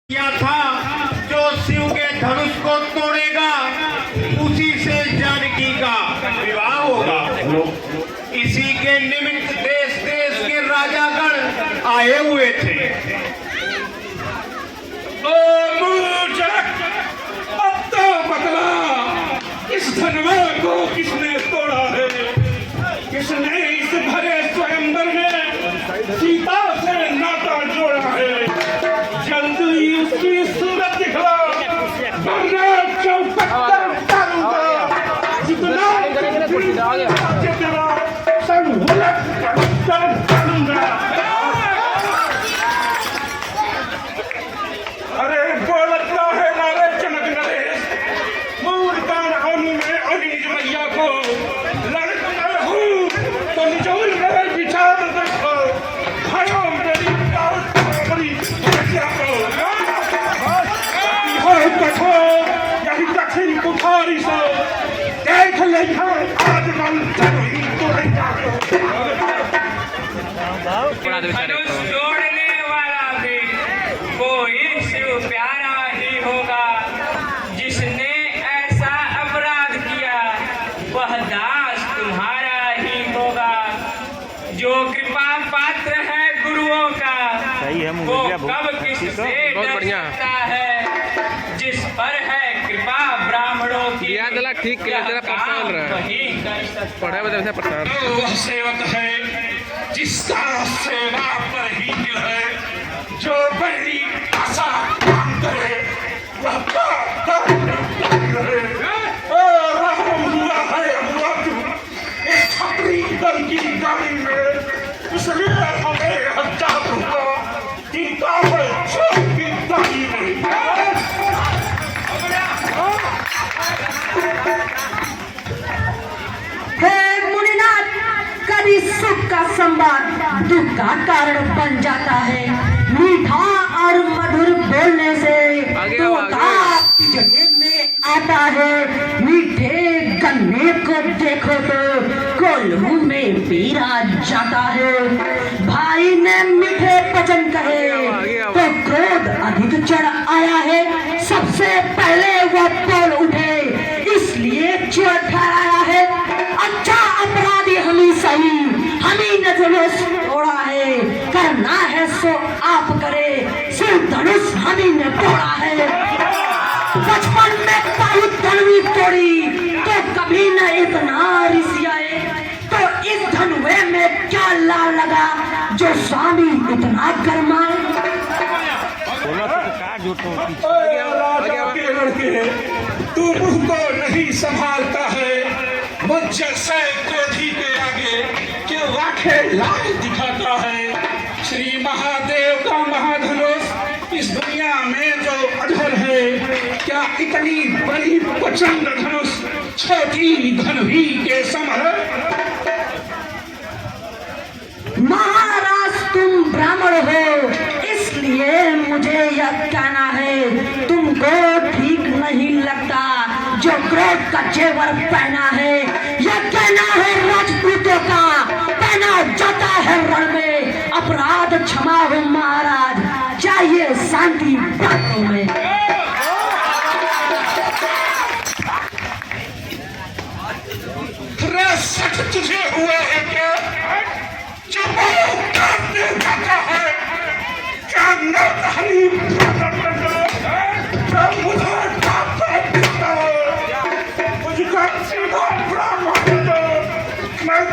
किया था, जो शिव के धनुष को तोड़ेगा उसी से जानकी का विवाह होगा। इसी के निमित्त देश देश के राजागण आए हुए थे। अब तो बदला, इस धनवा को किसने तोड़ा है? किसने इस भरे स्वयंवर में सीता से नाता जोड़ा है? जल्दी उसकी सूरत दिखला, वरना चौखट पर उतारूंगा। जितना तेरा संघुलक कर डालूंगा। अरे बोलता है नारे चमक नरेश, मूर्खान आनी में अनीज मैया को लड़ता हूँ तो निचोड़ रहे विचार रखो। भयो मेरी बड़ी समस्या को यही कठोर, यही कठिन कुठारी से देख लेखा आज कल जरूरी तो नहीं धनुष जोड़ने वाला भी कोई शिव प्यारा ही होगा। जिसने ऐसा अपराध किया वह दास तुम्हारा ही होगा। जो कृपा पात्र है गुरुओं का वो कब किससे डर सकता है। जिस पर है कृपा ब्राह्मणों की ठीक वही कर सकता है। वह सेवक है जिसका सेवा पर ही दिल है। जो बड़ी आशा काम करे वह हुआ तू एक छपरी दल की गाड़ी में, इसलिए हमें हजार हुआ टीका है छोट की दाढ़ी में। हे मुनिनाथ, कभी सुख का संवाद दुख का कारण बन जाता है। मीठा और मधुर बोलने से तोता जेब में आता है। मीठे गन्ने को देखो तो कोल्हू में पीरा जाता है। भाई ने मीठे वचन कहे तो क्रोध अधिक चढ़ आया है। सबसे पहले वो बोल उठे इसलिए चोर ठहराया है। अच्छा अपराधी हमी सही, हमी ने धनुष तोड़ा है। करना है सो आप करे, सिर्फ धनुष हमी ने तोड़ा है। बचपन में बहुत धनुष तोड़ी तो कभी न इतना रिसियाए। तो इस धनुए में क्या ला लगा जो स्वामी इतना गरमाए। राजा के लड़के, तू मुंह को नहीं संभालता है। मुझ जैसे क्रोधी के आगे क्यों आंखें लाल दिखाता है। श्री महादेव का महाधनुष इस दुनिया में जो अधर है, क्या इतनी बड़ी प्रचंड धनुष छोटी धनुही के सम है? महाराज तुम ब्राह्मण हो इसलिए मुझे यह कहना है। तुमको ठीक नहीं लगता जो क्रोध का जेवर पहना है। यह कहना है राजपूतों का पहना जाता है रण में। अपराध क्षमा हो महाराज, चाहिए शांति बातों में। सच तुझे हुआ है क्या? जो काटने जाता है क्या नरहरी मुझे काटता है। मुझका सीधा ब्राह्मण मैं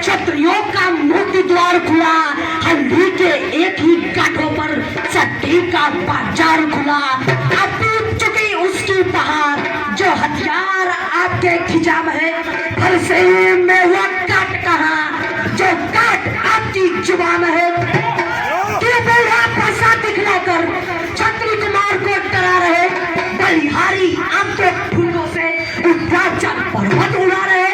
क्षत्रियों का मुक्ति द्वार खुला। हल्दी के एक ही कांटों पर चट्टी का बाजार खुला। अब चुकी उसकी बहार जो हथियार आपके के खिजाम है, हर से में वो काट कहाँ जो काट आपकी जुबान है। क्यों बूढ़ा पैसा दिखलाकर छत्री कुमार को डरा रहे, बलिहारी आपके फूलों से उत्तराचल पर्वत उड़ा रहे।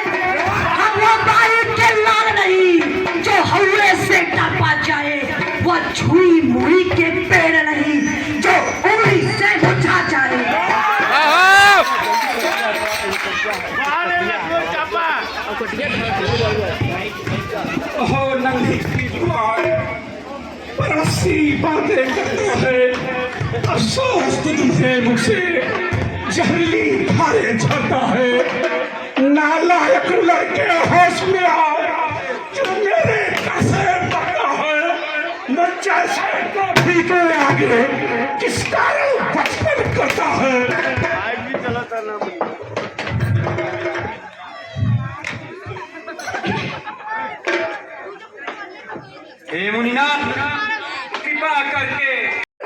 हम वो बाई के लाल नहीं जो हौले से टापा जाए, वो छुई मुड़ी के पेड़ नहीं जो उंगली से बुझा जाए। हो नंगी सी जुबान पर अस्सी बातें करता है। अफसोस तुझे मुझसे जहरीली धारे झरता है। नालायक लड़के होश में आओ जो मेरे कैसे पता है। मैं जैसे कभी के आगे किस कारण बचपन करता है। हे मुनिनाथ, कृपा करके,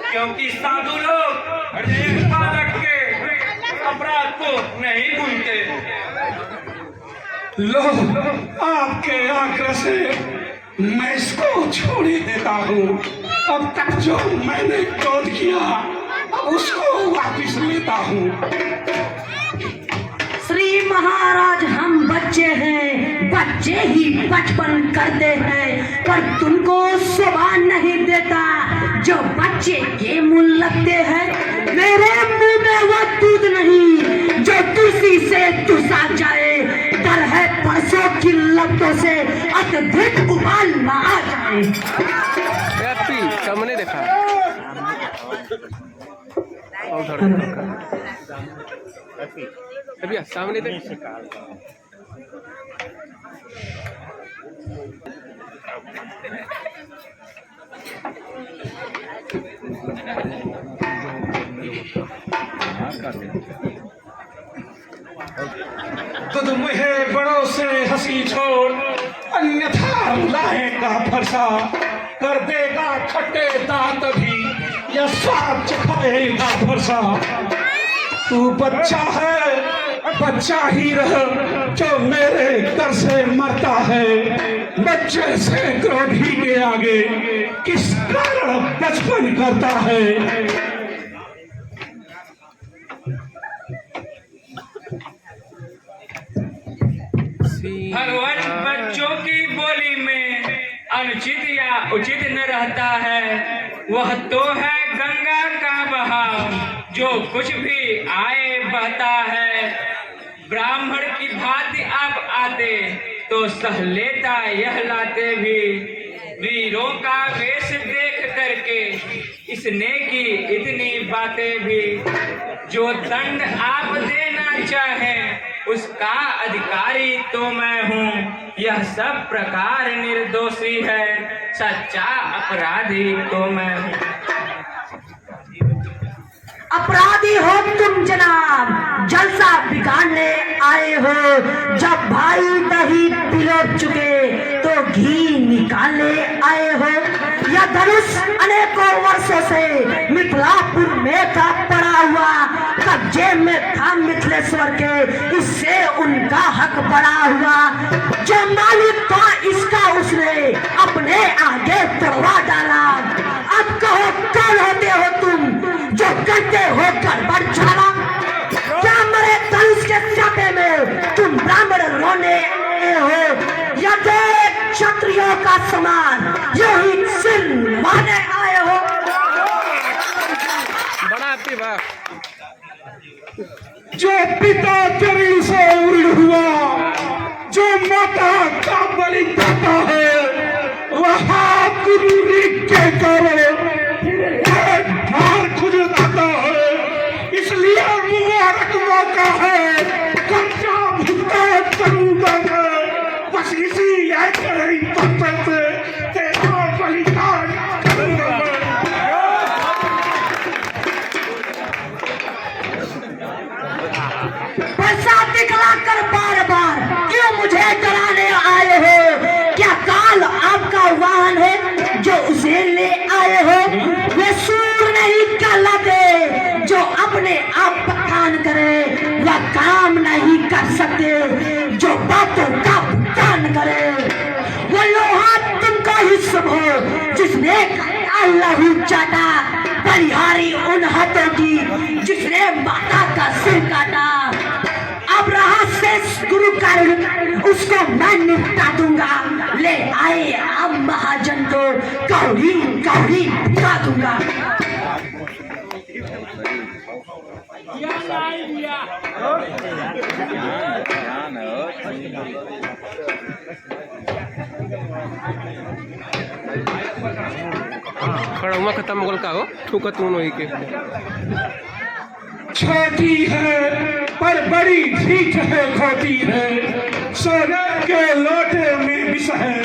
क्योंकि साधु लोग बालक के अपराध को नहीं भूलते। लो आपके आग्रह से मैं इसको छोड़ ही देता हूँ। अब तक जो मैंने क्रोध किया उसको वापिस लेता हूँ। श्री महाराज हम बच्चे हैं, बच्चे ही बचपन करते हैं, पर तुमको शोभा नहीं देता जो बच्चे के मुंह लगते हैं। मेरे मुंह में वो दूध नहीं जो तुलसी से चूसा जाए, डर है परसों की लपटों से अत्यधिक उबाल न आ जाए। सामने देखा अभी सामने देख। खुद मुहे बड़ों से हंसी छोड़, अन्यथा लाएगा फरसा। कर देगा खट्टे दांत भी या स्वाद चखाएगा फरसा। तू बच्चा है, बच्चा ही रह जो मेरे डर से मरता है। बच्चे से क्रोधी के आगे किस कारण बचपन करता है। भगवान बच्चों की बोली में अनुचित या उचित न रहता है। वह तो है गंगा का बहाव जो कुछ भी आए बहता है। ब्राह्मण की भांति आप आते तो सह लेता यह लाते भी। वीरों का वेश देख करके इसने की इतनी बातें भी। जो दंड आप देना चाहें उसका अधिकारी तो मैं हूँ। यह सब प्रकार निर्दोषी है, सच्चा अपराधी तो मैं हूँ। अपराधी हो तुम जनाब, जलसा बिगाड़ने आए हो। जब भाई दही पिलो चुके तो घी निकालने आए हो। यह धनुष अनेकों वर्षों से मिथिलापुर में था पड़ा हुआ, कब्जे में था मिथिलेश्वर के, इससे उनका हक बढ़ा हुआ। जो मालिक था इसका उसने अपने आगे तोड़वा डाला। अब कहो कौन होते हो तुम जो करते हो गड़बड़ छाला। क्या मरे धनुष के चापे में तुम ब्राह्मण रोने हो, या क्षत्रियों का समान यो ही सिर माने आए हो। बड़ा वाह। जो पिता चरण से उड़ हुआ, जो माता का बलि देता है, वह गुरु के करो भार खुद आता है। इसलिए मुबारक मौका है, कब्जा भुगतान करूंगा मैं। बस इसी एक ही पत्थर से तेरा बलिदान करूंगा मैं। पैसा दिखला कर बार बार क्यों मुझे डराने आए हो। क्या काल आपका वाहन है जो उसे ले आए हो। वे सूर नहीं कहलाते जो अपने आप पठान करे, वह काम नहीं कर सकते जो बातों का भुगतान करे। वो लोहा तुमको ही शुभ हो जिसने लहू चाटा, बलिहारी उन हाथों की जिसने माता का सिर काटा। अब रहा शेष गुरु कारण उसको मैं निपटा दूंगा। ले आए अब महाजन को कौड़ी कौड़ी बिठा दूंगा। खड़ा हुआ खत्म गोल का हो ठुका तू नहीं के छोटी है पर बड़ी ठीक है, खोटी है सोने के लोटे में विष है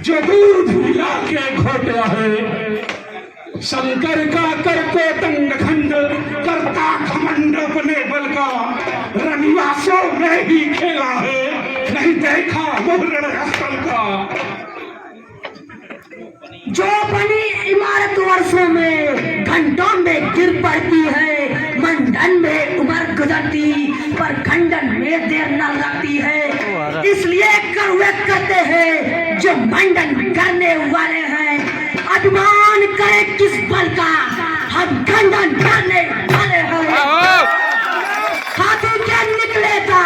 जो दूध मिला के घोटा है। शंकर का कर को तंग खंड करता घमंड अपने बल का, रनिवासों में ही खेला है नहीं देखा मुहरण स्थल का। जो बनी इमारत वर्षों में घंटों में गिर पड़ती है, मंडन में उम्र गुजरती पर खंडन में देर न लगती है। इसलिए करुए करते हैं जो मंडन करने वाले हैं। अभिमान करे किस बल का, हम खंडन करने वाले हैं। हाथी क्या निकले था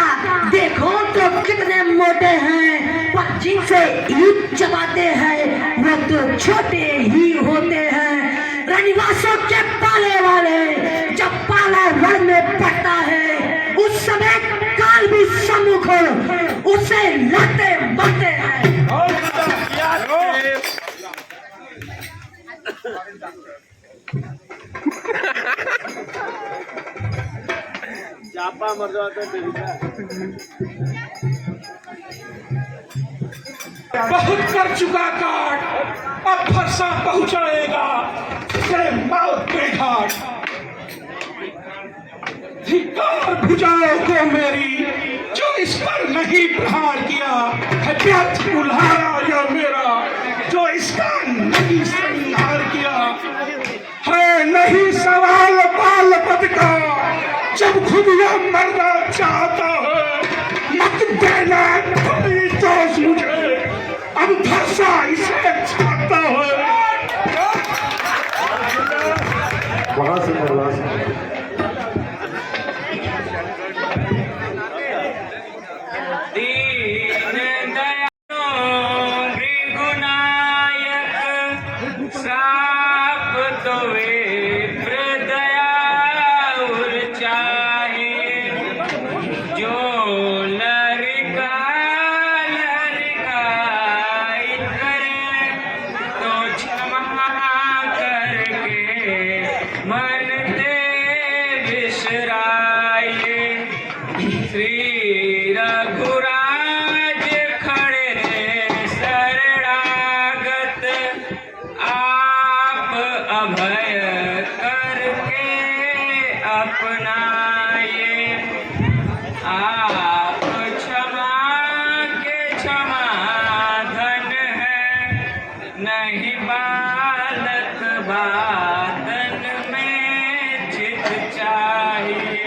देखो तो कितने मोटे हैं, पर जिनसे ईद चबाते हैं वो तो छोटे ही होते हैं। रनिवासों के पाले वाले जब पाला रण में पड़ता है उस समय काल भी सम्मुख हो उसे लड़ते मरते हैं। बहुत कर चुका काट, अब फरसा पहुंचाएगा तेरे मौत के घाट। धिक्कार भुजाओं को मेरी जो इस पर नहीं प्रहार किया है, व्यर्थ बुल्हारा या मेरा जो इसका नहीं संहार किया है। नहीं सवाल बाल पद का जब खुद यह मरना चाहता है, मत देना कोई दोष मुझे, अब फरसा इसे छाता है। दीन दयालो भृगुनायक श्राप तो विप्र दयाउर चाहे। जो लरिकाई करे तो क्षमा करके मन दे विसराए। श्री रघुराज खड़े शरणागत आप अभय करके अपनाए। आप क्षमा के क्षमा धन है, नहीं बालक बातन में चित चाहिए।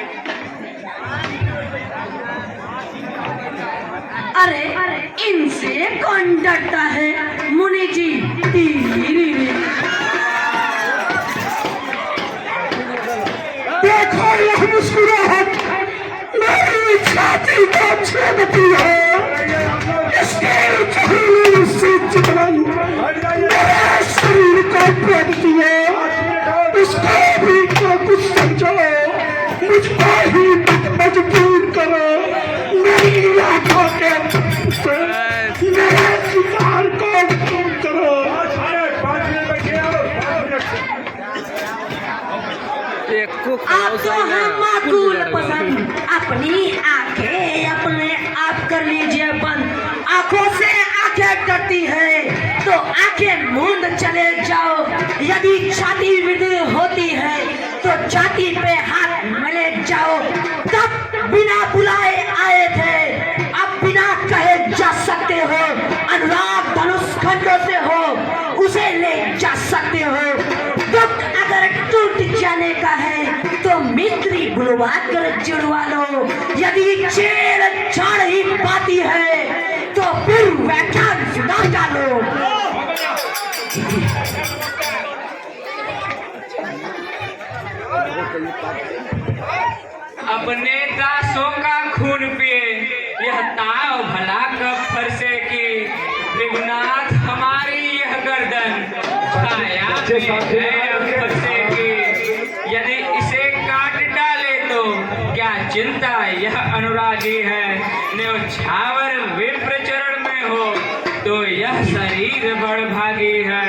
अरे इनसे कौन डरता है मुनि जी। देखो यह मुस्कुराहट मेरी छाती को छेदती है, इसके चहरे से चितवन मेरे शरीर को पीटती है। इसको भी तो कुछ समझो, मुझको ही मजबूर करो मेरी आंखों के मेरे शिकार को दूर करो। आपको है माकूल पसंद, अपनी आंखें अपने आप कर लीजिए बंद। आंखों से आंखें डरती है तो आंखें मूंद चले जाओ। यदि छाती विदुर होती है तो छाती पे हाथ मले जाओ। तब बिना बुलाए आए थे, अब बिना कहे जा सकते हो। अनुराग धनुष खंडों से हो उसे ले जा सकते हो। दुख अगर टूट जाने का है तो मित्री बुलवा छुड़वा कर जुड़वा लो। यदि छेड़छाड़ ही पाती है तो फिर व्याख्यान सुना डालो। अपने दासों का खून पिए यह ताव भला कब फरसे की। त्रिगुनाथ हमारी यह गर्दन छाया में है अब फरसे की। यदि इसे काट डाले तो क्या चिंता यह अनुरागी है। न्योछावर विप्र चरण में हो तो यह शरीर बड़भागी है।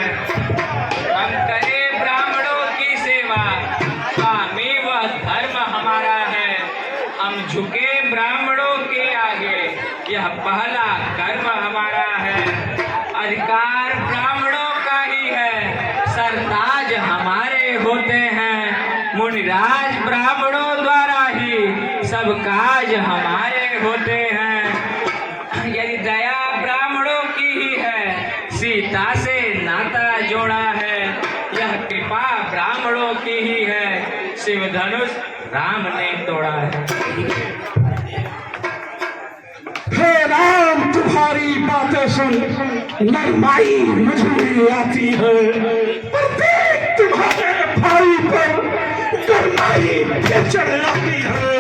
हम करें ब्राह्मणों की सेवा स्वामी वह धर्म हमारा है। हम झुके ब्राह्मणों के आगे यह पहला कर्म हमारा है। अधिकार ब्राह्मणों का ही है सरताज हमारे होते हैं। मुनिराज ब्राह्मणों द्वारा ही सब काज हमारे होते हैं। यदि दया ब्राह्मणों की ही है सीता से नाता जोड़ा है। यह कृपा ब्राह्मणों की ही है शिव धनुष राम ने तोड़ा है। हे राम तुम्हारी बातें सुन नरमाई मुझे आती है। प्रत्येक तुम्हारे भाई पर गरमाई चढ़ आती है।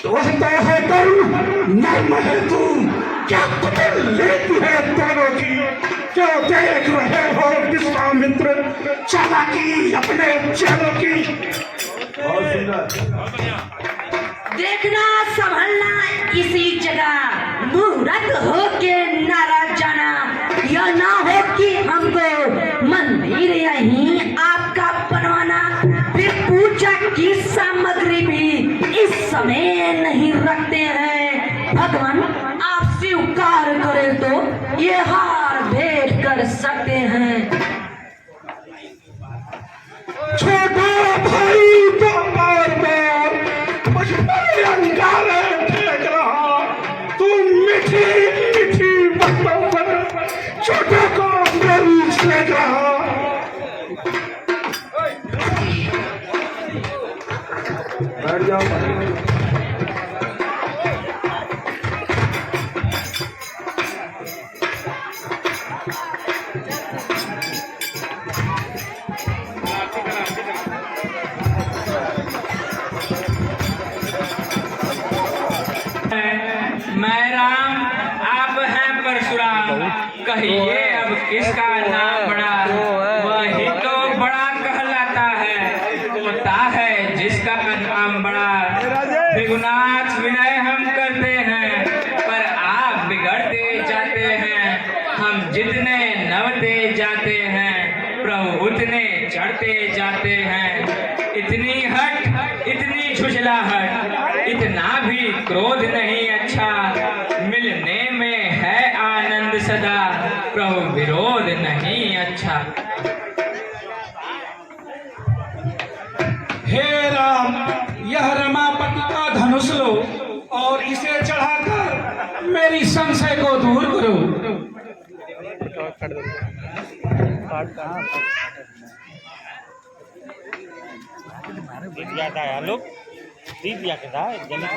दोस्ता है करुण नर्म है तू क्या कुटिल लेती है दोनों की। क्यों देख रहे हो विश्वामित्र चालाकी अपने चेलों की। देखना संभलना इसी जगह मुहूर्त हो के नाराज जाना। यह ना हो कि हमको मंदिर यहीं आपका बनवाना। फिर पूजा की सामग्री भी इस समय नहीं रखते हैं। भगवान आप स्वीकार करें तो ये हार भेंट कर सकते हैं। छोटा भाई तो बार-बार मुझ पर अंगारे फेंक रहा। तू मीठी मीठी बातों पर छोटे को मेरी फेंक रहा। बैठ जाओ। मैं राम आप हैं परशुराम। कहिए अब किसका नाम बड़ा। वही तो बड़ा कहलाता है होता है जिसका नाम बड़ा। त्रिगुनाथ विनय हम करते हैं पर आप बिगड़ते जाते हैं। हम जितने नवते जाते हैं प्रभु उतने चढ़ते जाते हैं। इतनी हट इतनी झुझलाहट इतना भी क्रोध नहीं अच्छा। मिलने में है आनंद सदा प्रभु विरोध नहीं अच्छा। हे राम यह रमापति का धनुष लो और इसे चढ़ाकर मेरी संशय को दूर करो। दिव्या के था जनित